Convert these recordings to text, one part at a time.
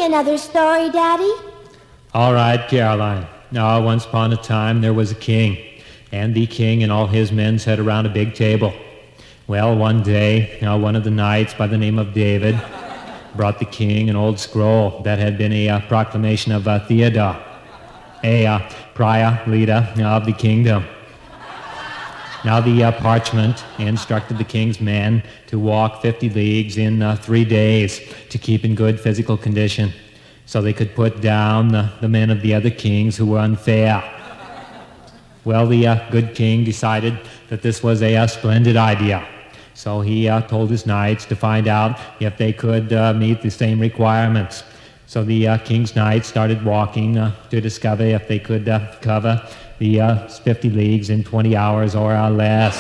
another story, Daddy. All right, Caroline. Now, once upon a time, there was a king, and the king and all his men sat around a big table. Well, one day, one of the knights by the name of David brought the king an old scroll that had been a proclamation of Theodore, a prior leader of the kingdom. Now the parchment instructed the king's men to walk 50 leagues in 3 days to keep in good physical condition so they could put down the men of the other kings who were unfair. Well, the good king decided that this was a splendid idea. So he told his knights to find out if they could meet the same requirements. So the king's knights started walking to discover if they could cover the 50 leagues in 20 hours or less.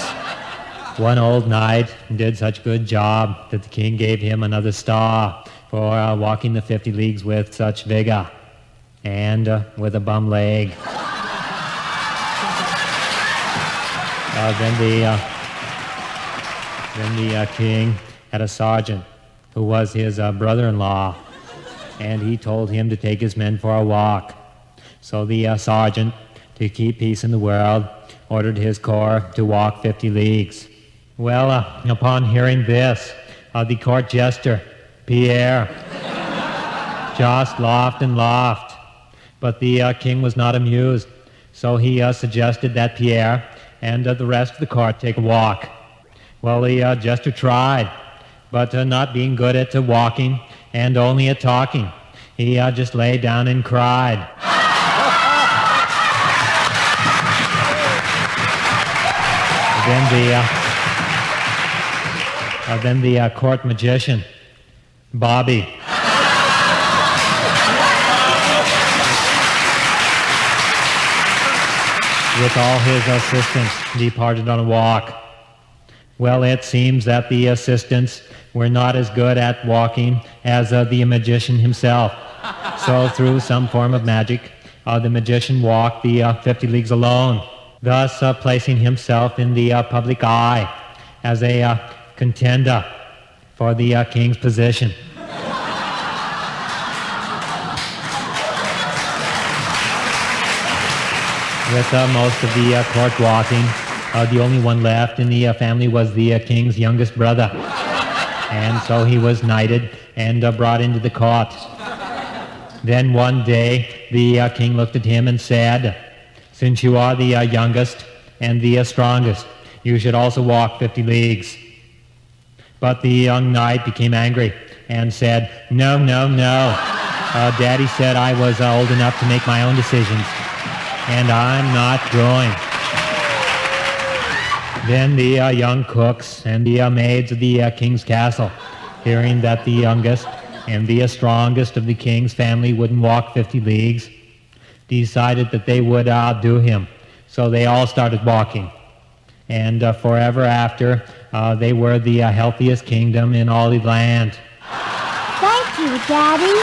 One old knight did such a good job that the king gave him another star for walking the 50 leagues with such vigor and with a bum leg. Then the king had a sergeant who was his brother-in-law, and he told him to take his men for a walk. So the sergeant, to keep peace in the world, ordered his corps to walk 50 leagues. Well, upon hearing this, the court jester, Pierre, just laughed and laughed. But the king was not amused, so he suggested that Pierre and the rest of the court take a walk. Well, the jester tried, but not being good at walking and only at talking, he just lay down and cried. Then the court magician, Bobby, with all his assistants, departed on a walk. Well, it seems that the assistants were not as good at walking as the magician himself. So through some form of magic, the magician walked the 50 leagues alone, thus placing himself in the public eye as a contender for the king's position. With most of the court walking, the only one left in the family was the king's youngest brother. And so he was knighted and brought into the court. Then one day, the king looked at him and said, "Since you are the youngest and the strongest, you should also walk 50 leagues." But the young knight became angry and said, No. Daddy said I was old enough to make my own decisions, and I'm not going." Then the young cooks and the maids of the king's castle, hearing that the youngest and the strongest of the king's family wouldn't walk 50 leagues, decided that they would outdo him. So they all started walking. And forever after, they were the healthiest kingdom in all the land. Thank you, Daddy.